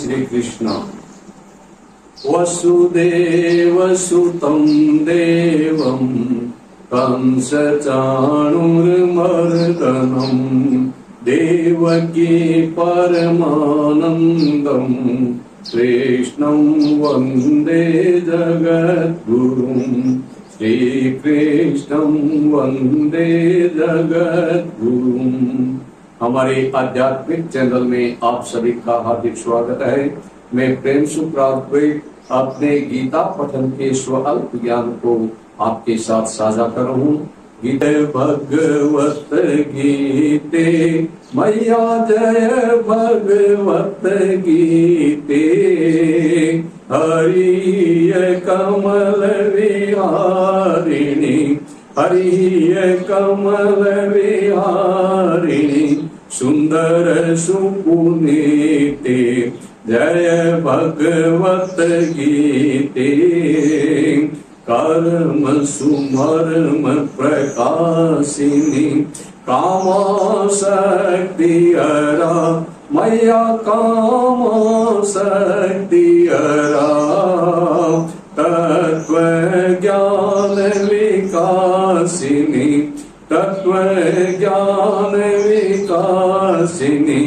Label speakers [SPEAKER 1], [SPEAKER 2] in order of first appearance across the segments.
[SPEAKER 1] श्री कृष्ण। वसुदेवसुतं देवं कंसचाणूरमर्दनं देवकी परमानन्दं कृष्णं वन्दे जगद्गुरुं। श्रीकृष्णं वन्दे जगद्गुरुं। हमारे आध्यात्मिक चैनल में आप सभी का हार्दिक स्वागत है। मैं प्रेम सुप्राद्वैत अपने गीता पठन के स्वल्प ज्ञान को आपके साथ साझा कर रहा हूँ। गीते भगवत गीते मैया जय भगवत गीते, हरिय कमल विहारिणी हरिय कमल विहारिणी सुंदर सुपुनीते, जय भगवत गीते। कर्म सुमर्म प्रकाशिनी कामाशक्ति हरा मैया कामाशक्ति हरा, तत्व ज्ञान विकासिनी तत्व ज्ञान विकासिनी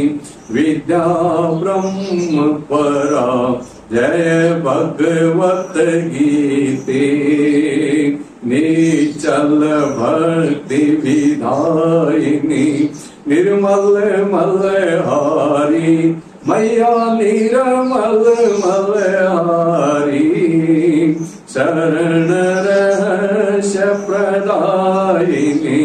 [SPEAKER 1] विद्या ब्रह्म परा, जय भगवत गीते। निचल भक्ति विधायिनी निर्मल मलहारी मैया निर्मल मलहारी, शरण रहस्य प्रदायिनी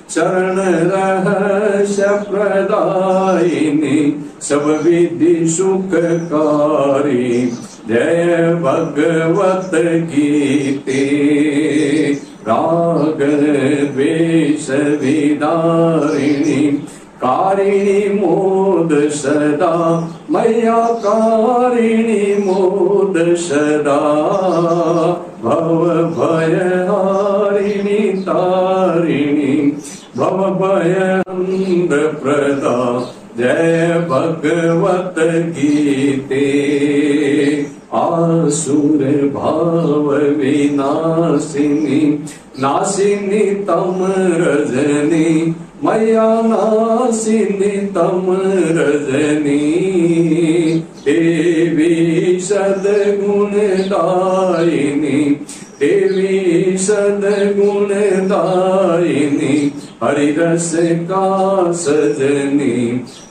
[SPEAKER 1] शरण रहस्य प्रदायिनी, सब विधि सुखकारी, जय भगवत गीते। राग द्वेष विदारिणी कारिणी मोद सदा मैया कारिणी मोद सदा, भव भय हारिणी तारिणी भव भय अंध प्रदा, जय भगवत गीते। आसुर भाव विनाशिनी नाशिनी तम रजनी मैया नाशिनी तम रजनी, देवी सद्गुणदायिनी देवी सद्गुणदायिनी, हरिरस का सजनी,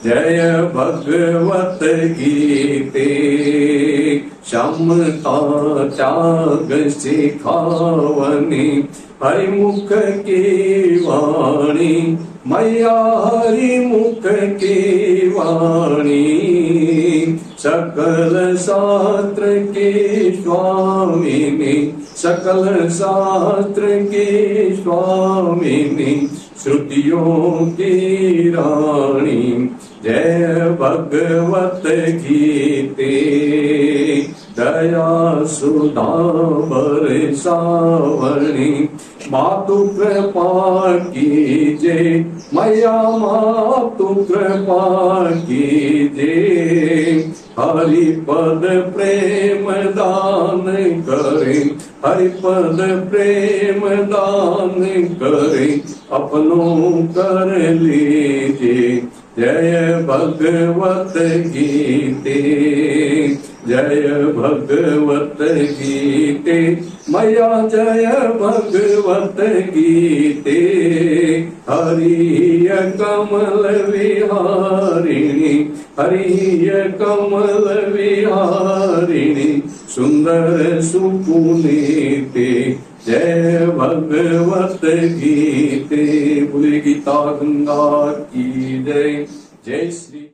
[SPEAKER 1] जय भगवत गीते। क्षमता त्याग सिखावनी हरिमुख की वाणी मैया हरिमुख की वाणी, सकल शास्त्र की स्वामिनी सकल शास्त्र की स्वामिनी, श्रुतियों की रानी, जय भगवत गीते। दया सुधा बरसावनी मातु कृपा कीजे मैया मातु कृपा कीजे, हरिपद प्रेम दान करे हरिपद प्रेम दान करे, अपनों कर लीजिए, जय भगवत गीते। जय भगवत गीते मैया जय भगवत गीते, हरिय कमल विहारिणी हरिय कमल विहारिणी, सुंदर सुपुनीते, जय भगवत गीते। बोले गीता गंगा की जय। जय श्री